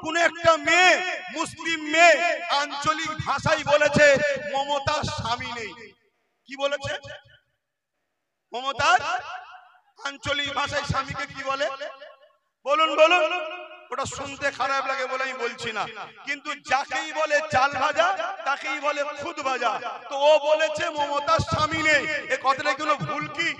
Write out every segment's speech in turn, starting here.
কোন একটা মেয়ে, মুসলিম মেয়ে আঞ্চলিক ভাষায় বলেছে মমতার স্বামী নেই। কি বলেছে? মমতার আঞ্চলিক ভাষায় স্বামীকে কি বলে? বলুন বলুন। ওটা শুনতে খারাপ লাগে বলে আমি বলছি না, কিন্তু যাকেই বলে চাল ভাজা তাকেই বলে খুদ ভাজা। তো ও বলেছে মমতার স্বামী নেই, এ কথাটা কোনো ভুল কি?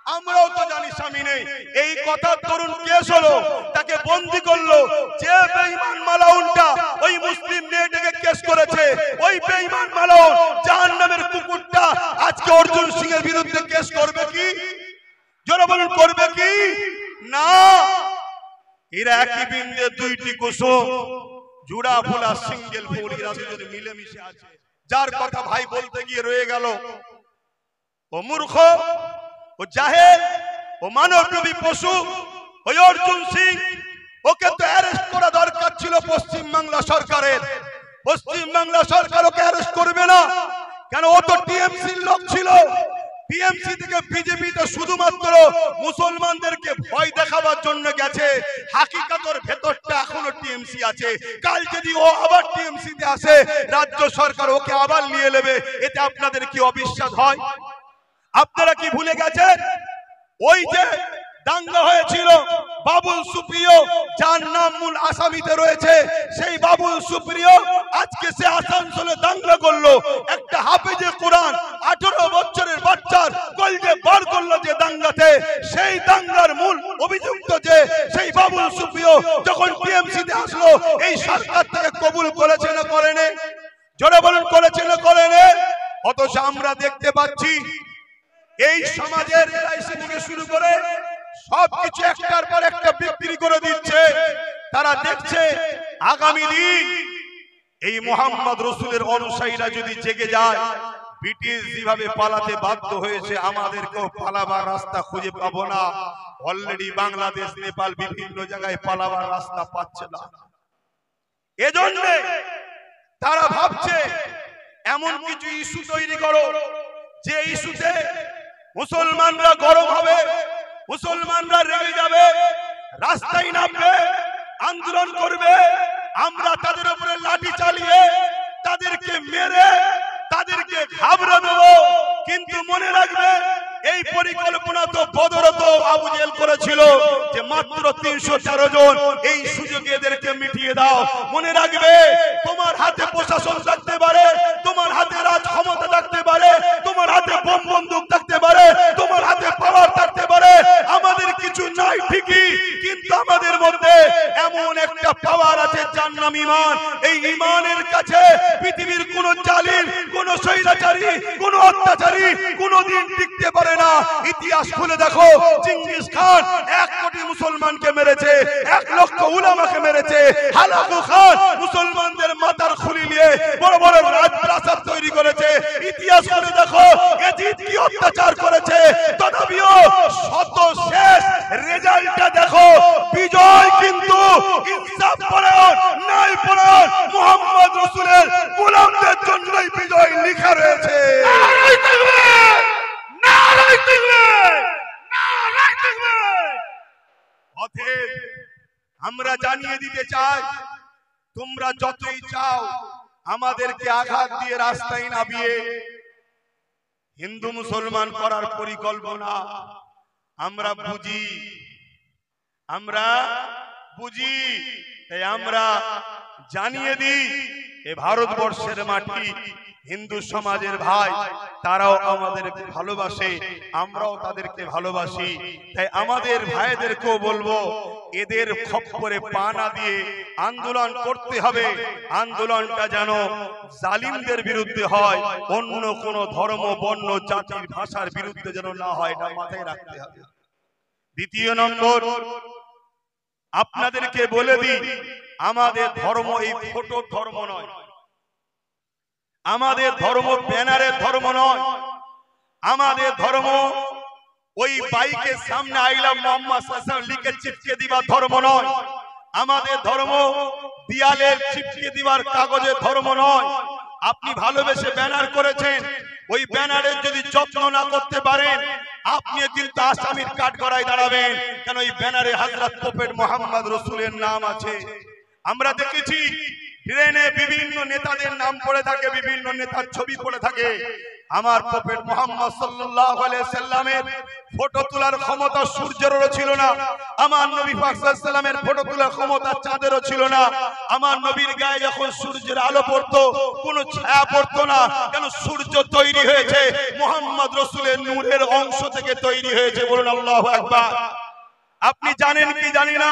আমরাও তো জানি স্বামী নেই। এই কথা তরুণ কেস হলো, তাকে বন্দী করলো। যে বেঈমান মালাউনটা ওই মুসলিম মেয়েটাকে কেস করেছে, ওই বেঈমান মালাউন জাহান্নামের কুকুরটা আজকে অর্জুন সিং এর বিরুদ্ধে কেস করবে কি? জোরে বলুন, করবে কি? না। এরা একই বিন্দে দুইটি কুসুম, জুড়া ফুলা সিঙ্গেল ফুল, এরা দুজন মিলেমিশে আছে। যার কথা ভাই বলতে গিয়ে রয়ে গেল, ও মূর্খ, ও জাহেল, ও মানবরূপী পশু, ওই অর্জুন সিং, ওকে তো অ্যারেস্ট করা দরকার ছিল পশ্চিম বাংলা সরকারের। পশ্চিম বাংলা সরকার ওকে অ্যারেস্ট করবে না কেন? ও তো টিএমসির লোক ছিল। টিএমসি থেকে বিজেপিতে শুধুমাত্র মুসলমানদেরকে ভয় দেখাবার জন্য গেছে। হাকিকাতর ভেতরটা এখনো টিএমসি আছে। কাল যদি ও আবার টিএমসিতে আসে, রাজ্য সরকার ওকে আবার নিয়ে নেবে। এতে আপনাদের কি অবিশ্বাস হয়? আপনারা কি ভুলে গেছেন ওই যে দাঙ্গা হয়েছিল বাবুল সুপ্রিয়, যার নাম মূল আসামিতে রয়েছে? সেই বাবুল সুপ্রিয় আজকে সে আসানসোলে দাঙ্গা করলো। একটা হাফেজে কোরআন 18 বছরের বাচ্চার কলজে বার করলো যে দাঙ্গাতে। সেই দাঙ্গার মূল অভিযুক্ত যে সেই বাবুল সুপ্রিয় যখন টিএমসিতে আসলো, এই সরকার থেকে কবুল করেছে না করেনি? জোরে বলুন, করেছে না করেনি? অথচ আমরা দেখতে পাচ্ছি এই সমাজের এলআইসি থেকে শুরু করে সবকিছু একটার পর একটা বিক্রি করে দিচ্ছে। তারা দেখছে আগামী দিন এই মোহাম্মদ রসুলের অনুসারীরা যদি জেগে যায়, ব্রিটিশ যেভাবে পালাতে বাধ্য হয়েছে, আমাদেরকেও পালাবার রাস্তা খুঁজে পাবো না। অলরেডি বাংলাদেশ, নেপাল বিভিন্ন জায়গায় পালাবার রাস্তা পাচ্ছে না। এজন্য তারা ভাবছে এমন কিছু ইস্যু তৈরি করো যে ইস্যুতে মুসলমানরা গরম হবে, মুসলমানরা রেগে যাবে, রাস্তায় নামবে, আন্দোলন করবে। আমরা তাদের উপরে লাঠি চালিয়ে তাদেরকে মেরে তাদেরকে ঘাবড়ে দেব। কিন্তু মনে রাখবে, এই পরিকল্পনা তো বদরত আবু জেহেল করেছিল যে মাত্র 313 জন, এই সুযোগে এদেরকে মিটিয়ে দাও। মনে রাখবে, তোমার হাতে প্রশাসন থাকতে পারে, তোমার হাতে রাজ ক্ষমতা থাকতে পারে, তোমার হাতে বোম বন্দুক থাকতে পারে, তোমার হাতে পাওয়ার থাকতে পারে, আমাদের কিছু নাই ঠিকই, কিন্তু আমাদের মধ্যে এমন একটা পাওয়ার আছে যার নাম ঈমান। এই ঈমানের কাছে পৃথিবীর কোন জালিম, কোন স্বৈরাচারী, কোন অত্যাচারী কোনদিন টিকতে পারে না। ইতিহাস খুলে দেখো, চেঙ্গিস খান 1 কোটি মুসলমানকে মেরেছে, 1 লক্ষ উলামাকে মেরেছে। হালাকু খান মুসলমানদের মাথার খুলি নিয়ে বড় বড় রাজপ্রাসাদ তৈরি করেছে। ইতিহাস খুলে দেখো, ইয়াজিদ কি অত্যাচার করেছে। তথাপিও শত শেষ রেজাল্টটা দেখো, বিজয় কিন্তু ইনসাফ পরায়ণ, ন্যায় পরায়ণ মুহাম্মদ রাসূলের গোলামদের জন্যই বিজয় লেখা রয়েছে। নারায়ে তাকবীর, নারায়ে তাকবীর, নারায়ে তাকবীর। অতএব আমরা জানিয়ে দিতে চাই, তোমরা যতই চাও আমাদেরকে আঘাত দিয়ে রাস্তায় নামিয়ে হিন্দু মুসলমান করার পরিকল্পনা আমরা বুঝি, আমরা বুঝি। তাই আমরা জানিয়ে দিই, এ ভারতবর্ষের মাটি, হিন্দু সমাজের ভাই, তারাও আমাদেরকে ভালোবাসে, আমরাও তাদেরকে ভালোবাসি। তাই আমাদের ভাইদেরকেও বলবো, এদের খপ্পরে পা না দিয়ে আন্দোলন করতে হবে। আন্দোলনটা যেন জালিমদের বিরুদ্ধে হয়, অন্য কোন ধর্ম, বর্ণ, জাতির, ভাষার বিরুদ্ধে যেন না হয়, এটা মাথায় রাখতে হবে। দ্বিতীয় নম্বর, আপনাদেরকে বলে দিই, আমাদের ধর্ম এই ফটো ধর্ম নয়, আমাদের ধর্ম ব্যানারের ধর্ম নয়, আমাদের ধর্ম ওই বাইকের সামনে আই লাভ মুহাম্মদ সাল্লাল্লাহু আলাইহি ওয়াসাল্লাম লিখে চিপকে দিবার ধর্ম নয়, আমাদের ধর্ম দেয়ালে চিপকে দিবার কাগজের ধর্ম নয়। আপনি ভালোবেসে ব্যানার করেছেন, ওই ব্যানারের যদি যত্ন না করতে পারেন, আপনি কিন্তু আসামির কাঠগড়ায় দাঁড়াবেন। কেন? ওই ব্যানারে হযরত প্রফেট মুহাম্মদ রাসূলের নাম আছে। আমরা দেখেছি ট্রেনে বিভিন্ন নেতাদের নাম পড়ে থাকে, বিভিন্ন নেতার ছবি পড়ে থাকে। আমার প্রফেট মুহাম্মদ সাল্লাল্লাহু আলাইহি সাল্লামের ফটো তোলার ক্ষমতা সূর্যেরও ছিল না। আমার নবী পাক সাল্লাল্লাহু আলাইহি সাল্লামের ফটো তোলার ক্ষমতা চাঁদেরও ছিল না। আমার নবীর গায়ে যখন সূর্যের আলো পড়তো কোনো ছায়া পড়তো না, কেন সূর্য তৈরি হয়েছে মুহাম্মদ রাসূলের নূরের অংশ থেকে তৈরি হয়েছে। বলুন আল্লাহু আকবার। আপনি জানেন কি জানি না,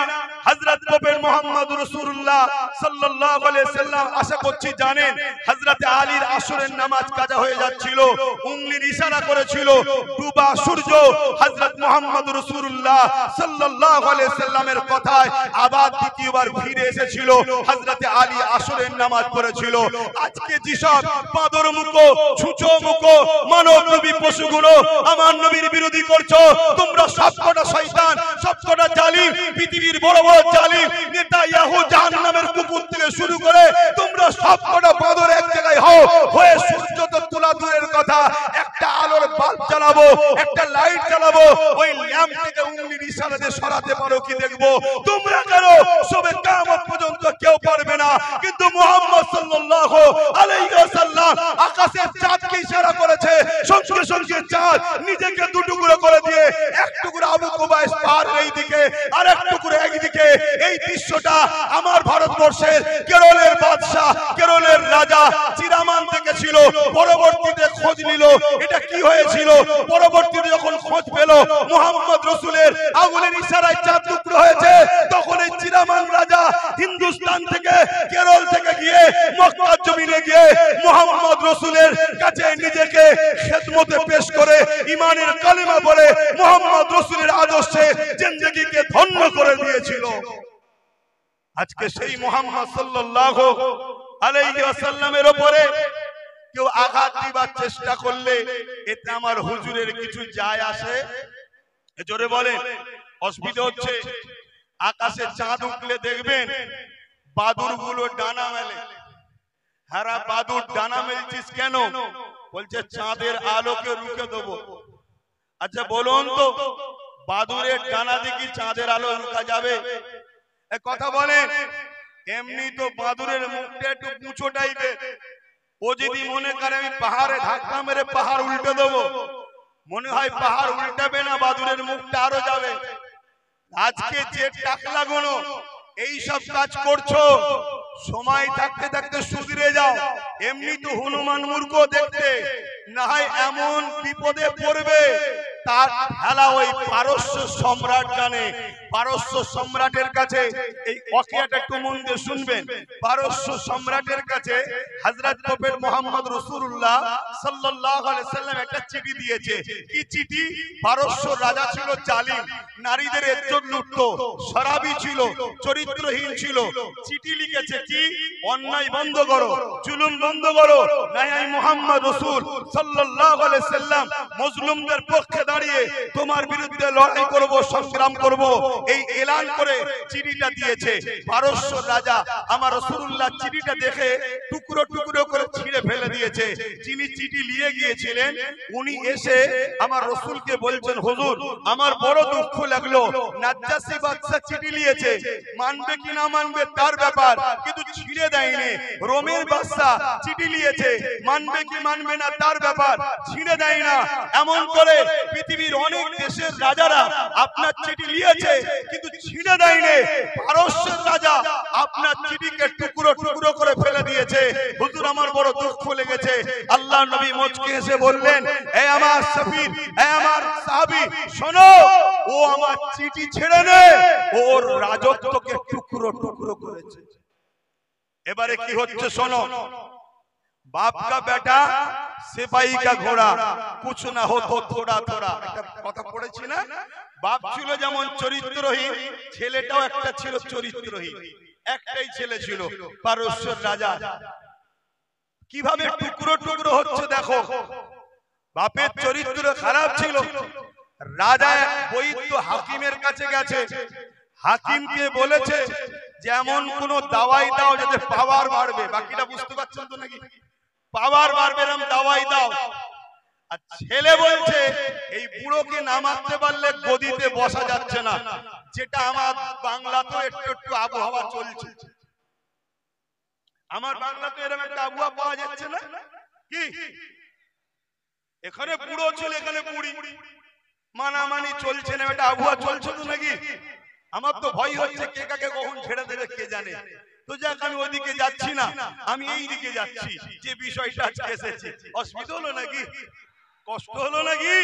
হযরত প্রফেট মুহাম্মদ রাসূলুল্লাহ সাল্লাল্লাহু আলাইহি সাল্লাম, আশা করছি জানেন, হযরত আলীর আসরের নামাজ কাজা হয়ে যাচ্ছিল, উংলির ইশারা করেছিল, ডুবা সূর্য হযরত মুহাম্মদ রাসূলুল্লাহ সাল্লাল্লাহু আলাইহি সাল্লামের কথায় আবার দ্বিতীয়বার ফিরে এসেছিল, হযরত আলী আসরের নামাজ পড়েছিল। আজকে যেসব পাদর মুখো ছুঁচো মুখো মানব নবী পশুগুলো আমার নবীর বিরোধী করছো, তোমরা সবকটা শয়তান, সবকটা জালিম, পৃথিবীর বড় বড় জালিম নেতা ইয়াহু জাহান্নামের কুকুর থেকে শুরু করে তোমরা সবকটা বাঁদর এক জায়গায় হয়ে সূর্য তো তোলা দূরের কথা, একটা আলোর বাল্ব জ্বালাবো, একটা লাইট জ্বালাবো, ওই ল্যাম্প থেকে উংলির ইশারাতে সরাতে পারো কি দেখবো। তোমরা কেন সবে কিয়ামত পর্যন্ত কেউ পারবে না। কিন্তু মুহাম্মদ সাল্লাল্লাহু আলাইহি ওয়াসাল্লাম আকাশের চাঁদকে ইশারা করেছে, সঙ্গে সঙ্গে চাঁদ নিজেকে দুটুকরো করে দিয়ে এক টুকরো আবু কুবাইস পার এইদিকে আর এক টুকরো একদিকে। এই দৃশ্যটা আমার ভারতবর্ষের কেরলের বাদশা, কেরলের রাজা চিরামান দেখেছিল। পরবর্তীতে খোঁজ নিল এটা কি হয়েছিল। পরবর্তীতে যখন খোঁজ পেল মুহাম্মদ রাসূলের আঙ্গুলের ইশারায় চাঁদ টুকরো হয়েছে, তখন এই চিরামান রাজা হিন্দুস্তান থেকে, কেরল থেকে গিয়ে মক্কার জমিনে গিয়ে মুহাম্মদ রাসূলের কাছে নিজেকে খেদমতে পেশ করে ঈমানের কালিমা বলে মুহাম্মদ রাসূলের আদর্শে জিন্দেগিকে ধন্য করে দিয়েছিল। আজকে সেই মুহাম্মদ সাল্লাল্লাহু আলাইহি ওয়াসাল্লামের উপরে কেউ আঘাত দিবার চেষ্টা করলে এতে আমার হুজুরের কিছু যায় আসে? জোরে বলেন। অসুবিধা হচ্ছে। আকাশে চাঁদ উঠলে দেখবেন বাদুর গুলো ডানা মেলে। হারা বাদুর ডানা মেলছিস কেন? বলছে চাঁদের আলোকে রুখে দেবো। আচ্ছা বলুন তো, বাদুরের ডানা দেখি চাঁদের আলো রুখা যাবে? কথা বলেন। এমনি তো বাদুরের মুখটা একটু পুঁচো টাইপের, ও যদি মনে করে আমি পাহাড়ে ধাক্কা মেরে পাহাড় উল্টে দেবো, মনে হয় পাহাড় উল্টাবে না, বাদুরের মুখটা আরো যাবে। আজকে যে টাকলা গুলো এইসব কাজ করছো, সময় থাকতে থাকতে সুধরে যাও। এমনি তো হনুমান মূর্খ দেখতে, না হয় এমন বিপদে পড়বে তার খেলা ওই পারস্য সম্রাট জানে। পারস্য সম্রাটের কাছে এই ওয়াকিয়াটা একটু মন দিয়ে শুনবেন। পারস্য সম্রাটের কাছে হযরত প্রফেট মুহাম্মদ রাসূলুল্লাহ সাল্লাল্লাহু আলাইহি সাল্লাম একটা চিঠি দিয়েছে। কি চিঠি? পারস্য রাজা ছিল জালিম, নারীদের ইজ্জত লুটতো, শরাবী ছিল, চরিত্রহীন ছিল। চিঠি লিখেছে কি? অন্যায় বন্ধ করো, জুলুম বন্ধ করো, নাই আমি মুহাম্মদ রাসূল সাল্লাল্লাহু আলাইহি সাল্লাম মুসলিমদের পক্ষে দাঁড়িয়ে তোমার বিরুদ্ধে লড়াই করব, সংগ্রাম করব, এই এলান করে চিঠিটা দিয়েছে। পারস্য রাজা আমার রাসূলুল্লাহ চিঠিটা দেখে টুকরো টুকরো করে ছিঁড়ে ফেলে দিয়েছে। যিনি চিঠি নিয়ে গিয়েছিলেন উনি এসে আমার রাসূলকে বলছেন, হুজুর আমার বড় দুঃখ লাগলো, নাজ্জাশী বাদশা চিঠি নিয়েছে, মানবে কি না মানবে তার ব্যাপার, কিন্তু ছিঁড়ে দেয়নি। রোমের বাদশা চিঠি নিয়েছে, মানবে কি মানবে না তার ব্যাপার, ছিঁড়ে দেয় না। এমন করে পৃথিবীর অনেক দেশের রাজারা আপনার চিঠি নিয়েছে কিন্তু ছিঁড়ে দেয়নি। পারস্যের রাজা আপনার চিঠিকে টুকরো টুকরো করে ফেলে দিয়েছে। হুজুর আমার বড় দুঃখ লেগেছে। আল্লাহর নবী মুচকি হেসে বললেন, হে আমার সফির, হে আমার সাহাবী, শোনো, ও আমার চিঠি ছেড়ে নে, ওর রাজত্বকে টুকরো টুকরো করেছে। এবারে কি হচ্ছে শোনো। बाप का बेटा सिपाही का घोड़ा, कुछ ना हो तो थोड़ा थोड़ा। কথা পড়েছি না? বাপ ছিল যেমন চরিত্রহীন, ছেলেটাও একটা ছিল চরিত্রহীন। একটাই ছেলে ছিল পারস্যের রাজা। কিভাবে টুকরো টুকরো হচ্ছে দেখো। বাপের চরিত্র খারাপ ছিল। রাজা এক বৈদ্য হাকিমের কাছে গেছে। হাকিমকে বলেছে যেমন কোন দাওয়াই দাও যাতে পাওয়ার বাড়বে। বাকিটা বুঝতে পারছেন তো নাকি? পাওয়ার বাড়বে এরকম দাওয়াই দাও। আর ছেলে বলছে এই বুড়োকে না মারতে পারলে গদিতে বসা যাচ্ছে না। যেটা আমার বাংলাতে একটু একটু আবহাওয়া চলছে। আমার বাংলাতে এরকম একটা আবহাওয়া পাওয়া যাচ্ছে না কি? এখানে বুড়ো ছেলে, এখানে বুড়ি, মানামানি চলছে না, একটা আবহাওয়া চলছে তো নাকি? আমার তো ভয় হচ্ছে কে কাকে কখন ছেড়ে দেবে কে জানে। তো যাক, আমি ওইদিকে যাচ্ছি না, আমি এই দিকে যাচ্ছি। যে বিষয়টা আজকে এসেছে, অসুবিধা হলো নাকি? কষ্ট হলো নাকি?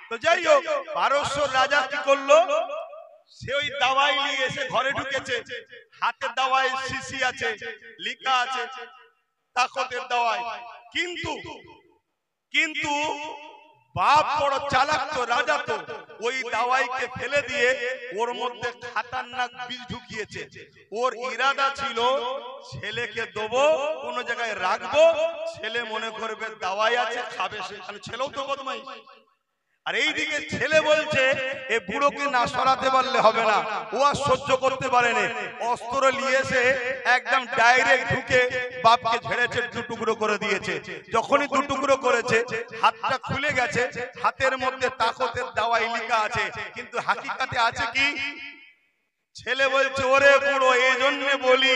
তো যাই হোক, পারস্যর রাজা কি করলো, সে ওই দাওয়াই নিয়ে এসে ঘরে ঢুকেছে। হাতে দাওয়াই শিশি আছে, লেখা আছে তাকতের দাওয়াই। কিন্তু বাপ বড় চালাক তো, রাজা তো, ওই দাওয়াইকে ফেলে দিয়ে ওর মধ্যে খাতারনাক বীজ ঢুকিয়েছে। ওর ইরাদা ছিল ছেলেকে দেবো, কোন জায়গায় রাখবো, ছেলে মনে করবে দাওয়াই আছে, খাবে। সেখানে ছেলেও তো বদমাইশ। আর এইদিকে ছেলে বলছে এ বুড়োকে না সরাতে পারলে হবে না, ও আর সহ্য করতে পারেনি। অস্ত্র নিয়ে এসে একদম ডাইরেক্ট ঢুকে বাপকে ঝেড়েছে, দু টুকরো করে দিয়েছে। যখনই দু টুকরো করেছে, হাতটা খুলে গেছে, হাতের মধ্যে তাকতের দাওয়াই লেখা আছে, কিন্তু হাকিকাতে আছে কি? ছেলে বলছে ওরে বুড়ো, এই জন্য বলি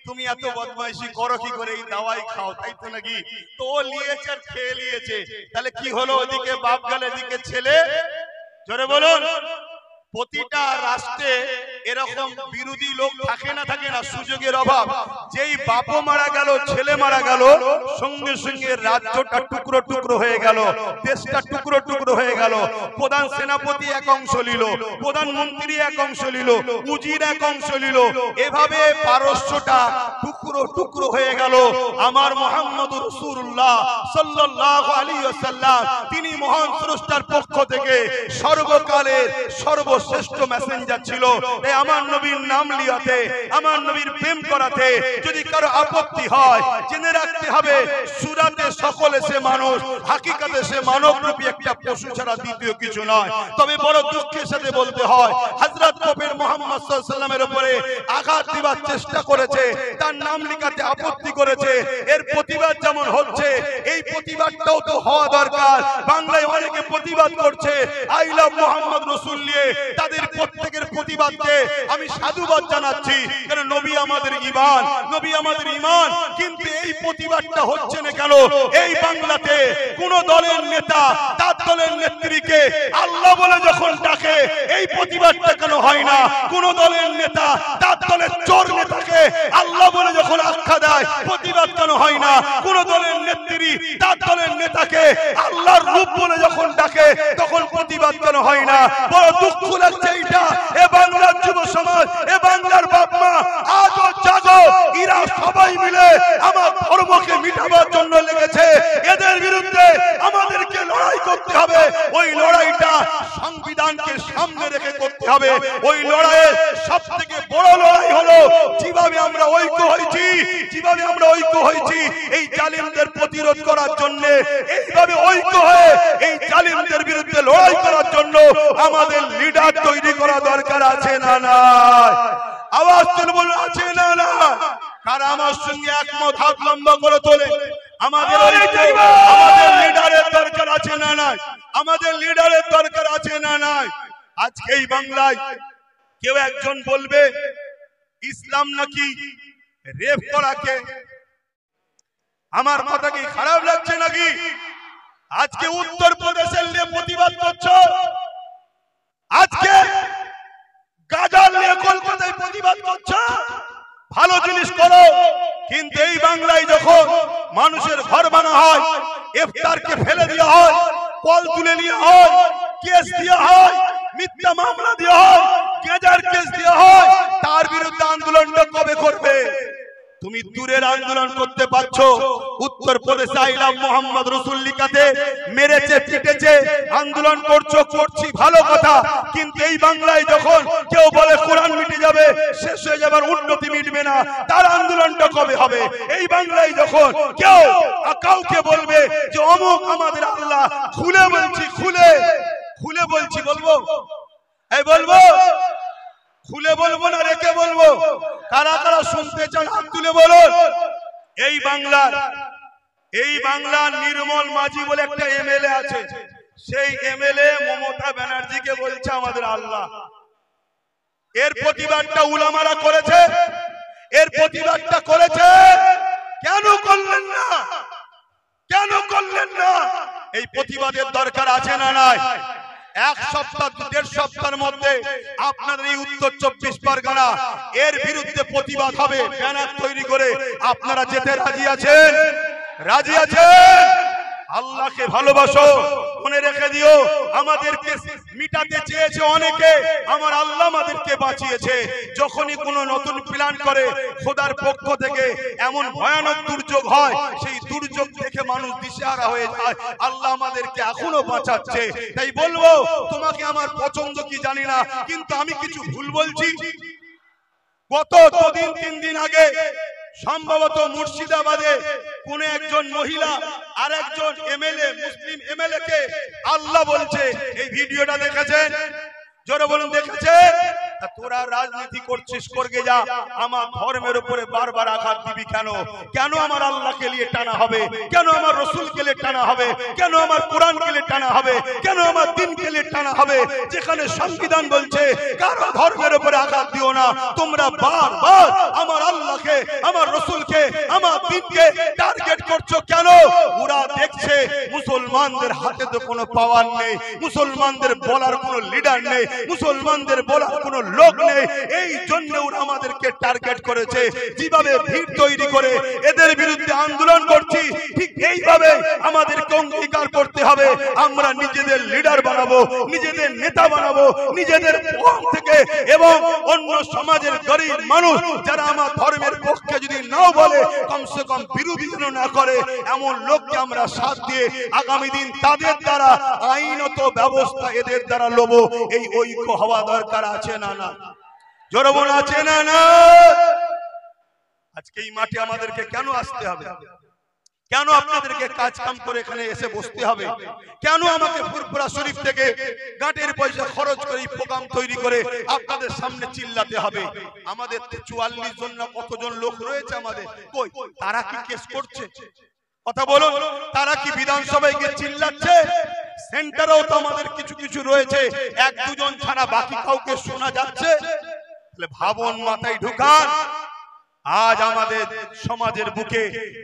তুমি এত বদমাইশি করো কি করে, এই দাওয়াই খাও, তাই তো নাকি? তো ও নিয়েছে আর খেয়ে নিয়েছে। তাহলে কি হলো? ওদিকে বাপ গেল, এদিকে ছেলে। জোরে বলুন। প্রতিটা রাষ্ট্রে এরকম বিরোধী লোক থাকে না, থাকে না, সুযোগের অভাব। যেই বাপও মারা গেল, ছেলে মারা গেল, সঙ্গে সঙ্গে রাজ্যটা টুকরো টুকরো হয়ে গেল, দেশটা টুকরো টুকরো হয়ে গেল। প্রধান সেনাপতি এক অংশ নিল, প্রধানমন্ত্রী এক অংশ নিল, উজির এক অংশ নিল, এভাবে পারস্যটা টুকরো টুকরো হয়ে গেল। আমার মুহাম্মদুর রাসূলুল্লাহ সাল্লাল্লাহু আলাইহি ওয়াসাল্লাম, তিনি মহান স্রষ্টার পক্ষ থেকে সর্বকালের সর্বশ্রেষ্ঠ মেসেঞ্জার ছিল। এই আমার নবীর নাম লিয়াতে, আমার নবীর প্রেম করাতে যদি কারো আপত্তি হয়, জেনে রাখতে হবে সুরাতে সকলে সে মানুষ, হাকিকাতে সে মানবরূপী একটা পশু ছাড়া দ্বিতীয় কিছু নয়। তবে বড় দুঃখের সাথে বলতে হয়, হযরত নবী মুহাম্মদ সাল্লাল্লাহু আলাইহি ওয়াসাল্লামের উপরে আঘাত দিবার চেষ্টা করেছে, তার নাম লিখাতে আপত্তি করেছে। এর প্রতিবাদ যেমন হচ্ছে, এই প্রতিবাদটাও তো হওয়া দরকার। বাংলায় অনেকে প্রতিবাদ করছে আই লাভ মুহাম্মদ রাসূল নিয়ে, তাদের প্রত্যেকের প্রতিবাদকে আমি সাধুবাদ জানাচ্ছি, কারণ নবী আমাদের ঈমান, নবী আমাদের ঈমান। কিন্তু এই প্রতিবাদটা হচ্ছে না কেন? এই বাংলাতে কোন দলের নেতা তার দলের নেত্রীকে আল্লাহ বলে যখন ডাকে, এই প্রতিবাদটা কেন হয় না? কোন দলের নেতা তার দলের চোর নেতাকে আল্লাহ বলে যখন আখ্যা দেয়, প্রতিবাদ কেন হয় না? কোন দলের নেত্রী তার দলের নেতাকে আল্লাহর রূপ বলে যখন ডাকে, তখন প্রতিবাদ কেন হয় না? বড় দুঃখ লাগছে এইটা। এ বাংলার যুব সমাজ, এ বাংলার বাপ মা, আজও জাগো, এরা সবাই মিলে আমার ধর্মকে মিটাবার জন্য লেগেছে। এদের বিরুদ্ধে আমাদেরকে লড়াই করতে হবে। ওই লড়াইটা সংবিধানকে সামনে রেখে করতে হবে। ওই লড়াইয়ের সবথেকে বড় লড়াই হলো যেভাবে আমরা ঐক্য হয়েছি, যেভাবে আমরা ঐক্য হয়েছি এই জালিমদের প্রতিরোধ করার জন্য, এইভাবে ঐক্য হয়ে এই জালিমদের বিরুদ্ধে লড়াই করার জন্য আমাদের লিডার তৈরি করা দরকার আছে না নাই? আওয়াজ তুলে বলুন, আছে না না? কারা আমার সঙ্গে একমত? হাত লম্বা করে তোলে। আমাদের লিডারের দরকার আছে না নাই? আমাদের লিডারের দরকার আছে না নাই? আজকে এই বাংলায় কেউ একজন বলবে ইসলাম নাকি রেপ করাকে, আমার কথা কি খারাপ লাগছে নাকি? আজকে উত্তর প্রদেশের নিয়ে প্রতিবাদ করছো, আজকে গাজাল নিয়ে কলকাতায় প্রতিবাদ করছো, ভালো জিনিস করো। কিন্তু এই বাংলায় যখন মানুষের ঘর বানা হয়, ইফতারকে ফেলে দেওয়া হয়, কল তুলে নেওয়া হয়, কেস দেওয়া হয়, মিথ্যা মামলা দেওয়া হয়, গেজার কেস দেওয়া হয়, তার বিরুদ্ধে আন্দোলনটা কবে করবে? তুমি দূরের আন্দোলন করতে পারছো, উত্তর প্রদেশে আই লাভ মুহাম্মদ রাসূল লিখাতে মেরেছে, পিটেছে, আন্দোলন করছো, করছি, ভালো কথা। কিন্তু এই বাংলায় যখন কেউ বলে কোরআন মিটে যাবে, শেষ হয়ে যাবে, উন্নতি মিটবে না, তার আন্দোলনটা কবে হবে? এই বাংলায় যখন কেউ কাউকে বলবে যে অমুক আমাদের আল্লাহ, খুলে বলছি, খুলে খুলে বলছি, বলবো? এই বলবো? খুলে বলবো না রেখে বলবো? কারা কারা শুনতে চান হাত তুলে বলুন। এই বাংলার নির্মল মাঝি বলে একটা এমএলএ আছে, সেই এমএলএ মমতা ব্যানার্জিকে বলছে আমাদের আল্লাহ। এর প্রতিবাদটা উলামারা করেছে, এর প্রতিবাদটা করেছে করলেন না? কেন করলেন না? এই প্রতিবাদের দরকার আছে না নাই? এক সপ্তাহ 1.5 সপ্তাহের মধ্যে আপনাদের এই উত্তর 24 পরগনা এর বিরুদ্ধে প্রতিবাদ হবে। ব্যানার তৈরি করে আপনারা যেতে রাজি আছেন? রাজি আছেন? আল্লাহকে ভালোবাসো, মনে রেখে দিও, আমাদেরকে মিটাতে চেয়েছে অনেকে, আমার আল্লাহ আমাদেরকে বাঁচিয়েছে। যখনই কোনো নতুন প্ল্যান করে খোদার পক্ষ থেকে এমন ভয়ানক দুর্যোগ হয়, সেই দুর্যোগ দেখে মানুষ দিশেহারা হয়ে যায়। আল্লাহ আমাদেরকে এখনো বাঁচাচ্ছে। তাই বলবো, তোমাকে আমার পছন্দ কি জানি না, কিন্তু আমি কিছু ভুল বলছি? গত 2-3 দিন আগে সম্ভবত মুর্শিদাবাদে কোন একজন মহিলা আর একজন এমএলএ, মুসলিম এমএলএ কে আল্লাহ বলছে। এই ভিডিওটা দেখেছেন? জোরে বলুন, দেখেছেন? তোরা রাজনীতি করছিস, করগে যা, আমার ধর্মের উপরে বারবার আঘাত দিবি কেন? কেন আমার আল্লাহকে নিয়ে টানা হবে? কেন আমার রসুলকে নিয়ে টানা হবে? কেন আমার কোরআনকে নিয়ে টানা হবে? কেন আমার দ্বীনকে নিয়ে টানা হবে? যেখানে সংবিধান বলছে কারো ধর্মের উপরে আঘাত দিও না, তোমরা বারবার আমার আল্লাহকে, আমার রসুলকে, আমার দ্বীনকে টার্গেট করছো কেন? ওরা দেখছে মুসলমানদের হাতে তো কোনো পাওয়ার নেই, মুসলমানদের বলার কোনো লিডার নেই, মুসলমানদের বলার কোনো লোক নেই। এই জন্য ওরা আমাদেরকে টার্গেট করেছে। যেভাবে ভিড় তৈরি করে এদের বিরুদ্ধে আন্দোলন করছি, ঠিক এইভাবে আমাদেরকে অঙ্গীকার করতে হবে, আমরা নিজেদের লিডার বানাবো, নিজেদের নেতা বানাবো, নিজেদের পক্ষ থেকে, এবং অন্য সমাজের গরিব মানুষ যারা আমার ধর্মের পক্ষে যদি নাও বলে, কমসে কম বিরোধী যেন না করে, এমন লোককে আমরা সাথ দিয়ে আগামী দিন তাদের দ্বারা আইনত ব্যবস্থা এদের দ্বারা লব। এই ঐক্য হওয়া দরকার আছে না না? জোরে বলুন, আছে না না? আজকে এই মাঠে আমাদেরকে কেন আসতে হবে? কেন আপনাদেরকে কাজ কাম করে এখানে এসে বসতে হবে? কেন আমাকে ফুরফুরা শরীফ থেকে গাঁটের পয়সা খরচ করে প্রোগ্রাম তৈরি করে আপনাদের সামনে চিল্লাতে হবে? আমাদের 44 জন না কতজন লোক রয়েছে আমাদের, কই তারা কি কেস করছে? কথা বলুন, তারা কি বিধানসভায় গিয়ে চিল্লাচ্ছে? সেন্টারেও তো আমাদের কিছু কিছু রয়েছে, 1-2 জন ছাড়া বাকি কাউকে শোনা যাচ্ছে? তাহলে ভাবন, মাথায় ঢুকান। আজ আমাদের সমাজের বুকে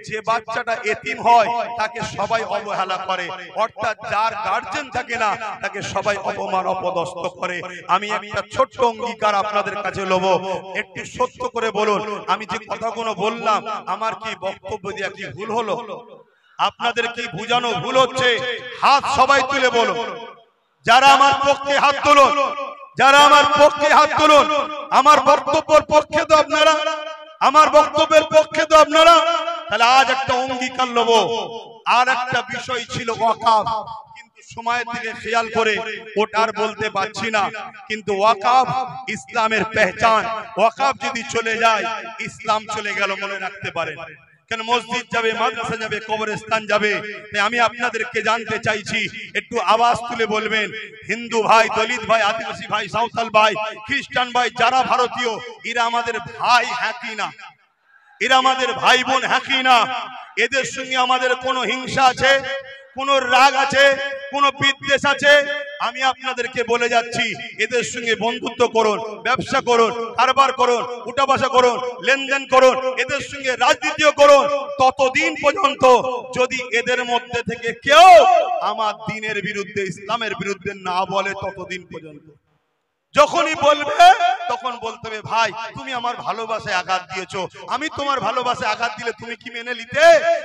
যে বাচ্চাটা এতিম হয় তাকে সবাই অবহেলা করে, অর্থাৎ যার গার্জেন থাকে না তাকে সবাই অপমান অপদস্থ করে। আমি একটা ছোট্ট অঙ্গীকার আপনাদের কাছে লব, একটু সত্য করে বলুন, আমি যে কথাগুলো বললাম আমার কি বক্তব্য দিয়ে কি ভুল হলো? আপনাদের কি বুঝানো ভুল হচ্ছে? হাত সবাই তুলে বলুন, যারা আমার পক্ষে হাত তুলুন, যারা আমার পক্ষে হাত তুলুন। আমার বক্তব্যের পক্ষে তো আপনারা, আমার বক্তব্যের পক্ষে তো আপনারা। তাহলে আজ একটা অঙ্গীকার লব। আর একটা বিষয় ছিল ওয়াকাফ, কিন্তু সময়ের দিকে খেয়াল করে ওটার বলতে পারছি না। কিন্তু ওয়াকাফ ইসলামের পেহচান। ওয়াকাফ যদি চলে যায় ইসলাম চলে গেল, মনে রাখতে পারেন। কেন মসজিদ যাবে, মাদ্রাসা যাবে, কবরস্থান যাবে। তাই আমি আপনাদেরকে জানতে চাইছি, একটু আওয়াজ তুলে বলবেন, হিন্দু ভাই, দলিত ভাই, আদিবাসী ভাই, সাঁওতাল ভাই, খ্রিস্টান ভাই, যারা ভারতীয়, এরা আমাদের ভাই হ্যাঁ কি না? এরা আমাদের ভাই বোন হ্যাঁ কি না? এদের সঙ্গে আমাদের কোনো হিংসা আছে, কোনো রাগ আছে, কোনো বিদ্বেষ আছে? আমি আপনাদেরকে বলে যাচ্ছি, এদের সঙ্গে বন্ধুত্ব করুন, ব্যবসা করুন, কারবার করুন, উঠা বসা করুন, লেনদেন করুন, এদের সঙ্গে রাজনীতিও করুন, ততদিন পর্যন্ত যদি এদের মধ্যে থেকে কেউ আমার দ্বীনের বিরুদ্ধে, ইসলামের বিরুদ্ধে না বলে, ততদিন পর্যন্ত। যখনই বলবে তখন বলতে হবে, ভাই তুমি আমার ভালোবাসায় আঘাত দিয়েছো, আমি তোমার ভালোবাসায় আঘাত দিলে তুমি কি মেনে নিতে?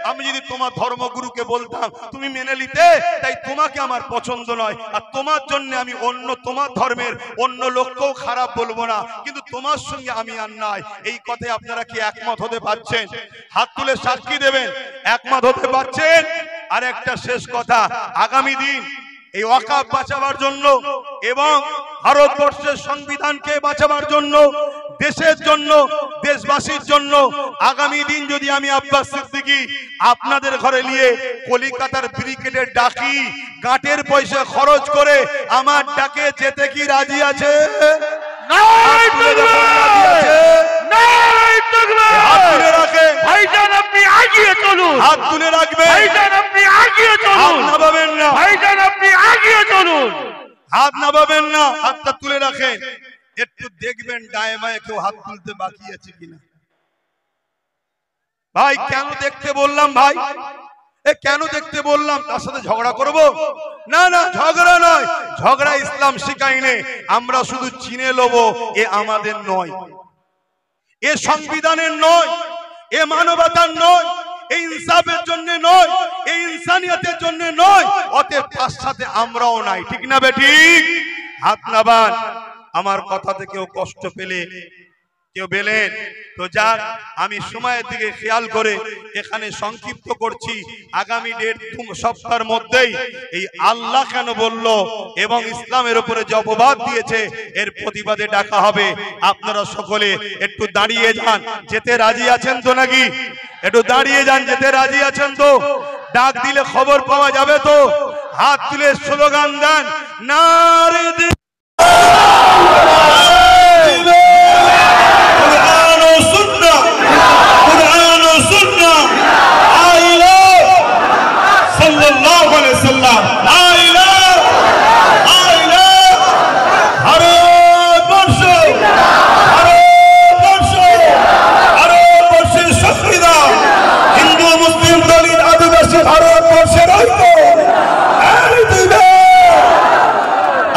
আমি যদি তোমার ধর্মগুরুকে বলতাম তুমি মেনে নিতে? তাই তোমাকে আমার পছন্দ নয়, আর তোমার জন্য আমি অন্য তোমার ধর্মের অন্য লোককেও খারাপ বলবো না, কিন্তু তোমার সঙ্গে আমি আর নাই। এই কথায় আপনারা কি একমত হতে পারছেন? হাত তুলে সাক্ষী দেবেন একমত হতে পারছেন? আর একটা শেষ কথা, আগামী দিন এই ওয়াকাফ বাঁচাবার জন্য এবং ভারতবর্ষের সংবিধানকে বাঁচাবার জন্য, দেশের জন্য, দেশবাসীর জন্য আগামী দিন যদি আমি আব্বাস সিদ্দিকী আপনাদের ঘরে নিয়ে কলিকাতার ব্রিগেডের ডাকি, গাঁটের পয়সা খরচ করে আমার ডাকে যেতে কি রাজি আছে? ভাইজান আপনি আগিয়ে চলুন, হাত তুলে রাখবেন। ভাইজান আপনি আগিয়ে চলুন, হাত নামাবেন না, ভাইজান আপনি আগিয়ে চলুন, হাত নামাবেন না, হাতটা তুলে রাখেন। একটু দেখবেন ডায়ে বায়ে কেউ হাত তুলতে বাকি আছে কিনা। ভাই কেন দেখতে বললাম ভাই, কেন দেখতে বললাম? তার সাথে ঝগড়া করব? না না, ঝগড়া নয়, ঝগড়া ইসলাম শিখায়নি। আমরা শুধু চিনে লব, এ আমাদের নয়, এ সংবিধানের নয়, এ মানবতার নয়, এই ইনসাফের জন্য নয়, এই ইনসানিয়তের জন্য নয়। অতএব তার সাথে আমরাও নাই। ঠিক না বেঠিক? হাত নাবান। আমার কথাতে কেউ কষ্ট পেলে কেউ বেলেন তো যাক, আমি সময়ের দিকে খেয়াল করে এখানে সংক্ষিপ্ত করছি। আগামী 1.5 সপ্তাহের মধ্যেই এই আল্লাহ কেন বলল এবং ইসলামের উপরে যে অপবাদ দিয়েছে এর প্রতিবাদে ডাকা হবে। আপনারা সকলে একটু দাঁড়িয়ে যান। যেতে রাজি আছেন তো নাকি? একটু দাঁড়িয়ে যান। যেতে রাজি আছেন তো? ডাক দিলে খবর পাওয়া যাবে তো? হাত তুলে স্লোগান দেন, নারে দিন।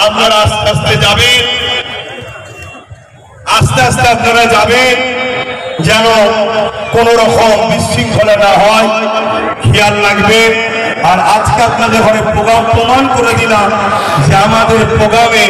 আপনারা আস্তে আস্তে যাবেন, আস্তে আস্তে আপনারা যাবেন, যেন কোন রকম বিশৃঙ্খলা না হয়, খেয়াল রাখবেন। আর আজকে আপনাদের ঘরে প্রোগ্রাম প্রমাণ করে দিলাম যে আমাদের প্রোগ্রামে